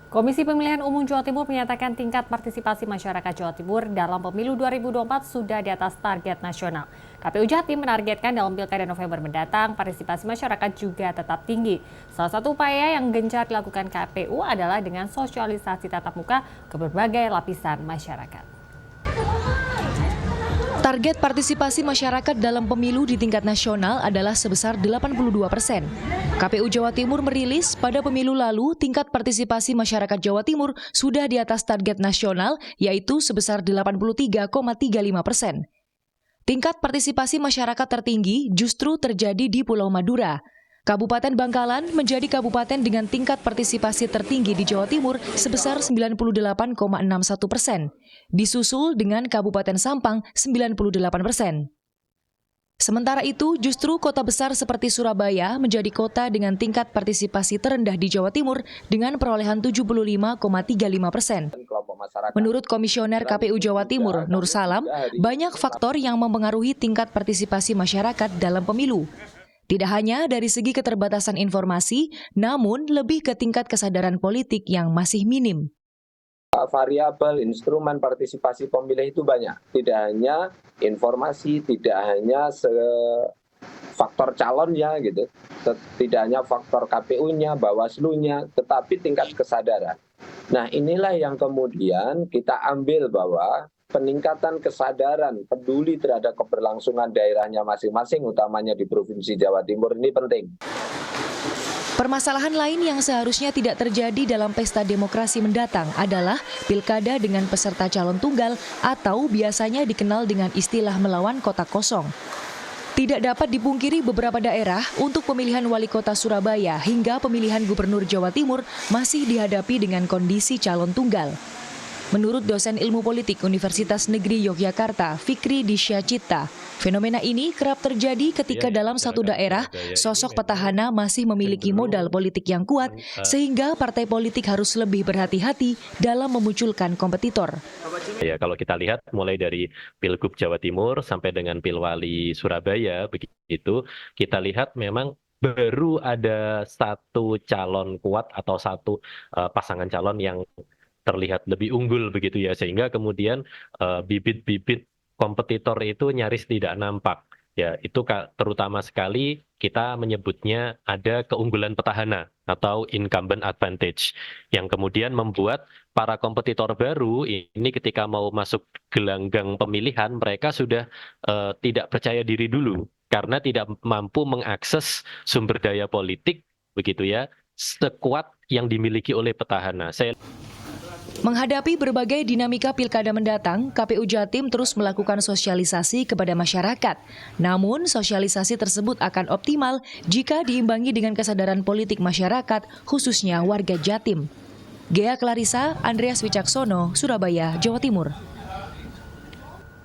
Komisi Pemilihan Umum Jawa Timur menyatakan tingkat partisipasi masyarakat Jawa Timur dalam pemilu 2024 sudah di atas target nasional. KPU Jatim menargetkan dalam Pilkada November mendatang, partisipasi masyarakat juga tetap tinggi. Salah satu upaya yang gencar dilakukan KPU adalah dengan sosialisasi tatap muka ke berbagai lapisan masyarakat. Target partisipasi masyarakat dalam pemilu di tingkat nasional adalah sebesar 82%. KPU Jawa Timur merilis pada pemilu lalu tingkat partisipasi masyarakat Jawa Timur sudah di atas target nasional, yaitu sebesar 83,35%. Tingkat partisipasi masyarakat tertinggi justru terjadi di Pulau Madura. Kabupaten Bangkalan menjadi kabupaten dengan tingkat partisipasi tertinggi di Jawa Timur sebesar 98,61%, disusul dengan Kabupaten Sampang 98%. Sementara itu, justru kota besar seperti Surabaya menjadi kota dengan tingkat partisipasi terendah di Jawa Timur dengan perolehan 75,35%. Menurut Komisioner KPU Jawa Timur, Nur Salam, banyak faktor yang mempengaruhi tingkat partisipasi masyarakat dalam pemilu. Tidak hanya dari segi keterbatasan informasi, namun lebih ke tingkat kesadaran politik yang masih minim. Variabel instrumen partisipasi pemilih itu banyak. Tidak hanya informasi, tidak hanya faktor calonnya gitu, tidak hanya faktor KPU-nya, Bawaslu-nya, tetapi tingkat kesadaran. Nah, inilah yang kemudian kita ambil bahwa peningkatan kesadaran peduli terhadap keberlangsungan daerahnya masing-masing, utamanya di Provinsi Jawa Timur ini penting. Permasalahan lain yang seharusnya tidak terjadi dalam pesta demokrasi mendatang adalah pilkada dengan peserta calon tunggal atau biasanya dikenal dengan istilah melawan kotak kosong. Tidak dapat dipungkiri beberapa daerah untuk pemilihan wali kota Surabaya hingga pemilihan gubernur Jawa Timur masih dihadapi dengan kondisi calon tunggal. Menurut dosen ilmu politik Universitas Negeri Yogyakarta, Fikri Disyacita, fenomena ini kerap terjadi ketika dalam satu daerah sosok petahana masih memiliki modal politik yang kuat, sehingga partai politik harus lebih berhati-hati dalam memunculkan kompetitor. Ya, kalau kita lihat mulai dari Pilgub Jawa Timur sampai dengan Pilwali Surabaya, begitu kita lihat memang baru ada satu calon kuat atau satu pasangan calon yang terlihat lebih unggul begitu ya, sehingga kemudian bibit-bibit kompetitor itu nyaris tidak nampak. Ya, itu terutama sekali kita menyebutnya ada keunggulan petahana atau incumbent advantage yang kemudian membuat para kompetitor baru ini ketika mau masuk gelanggang pemilihan mereka sudah tidak percaya diri dulu karena tidak mampu mengakses sumber daya politik begitu ya sekuat yang dimiliki oleh petahana. Menghadapi berbagai dinamika pilkada mendatang, KPU Jatim terus melakukan sosialisasi kepada masyarakat. Namun, sosialisasi tersebut akan optimal jika diimbangi dengan kesadaran politik masyarakat, khususnya warga Jatim. Gea Clarissa, Andreas Wicaksono, Surabaya, Jawa Timur.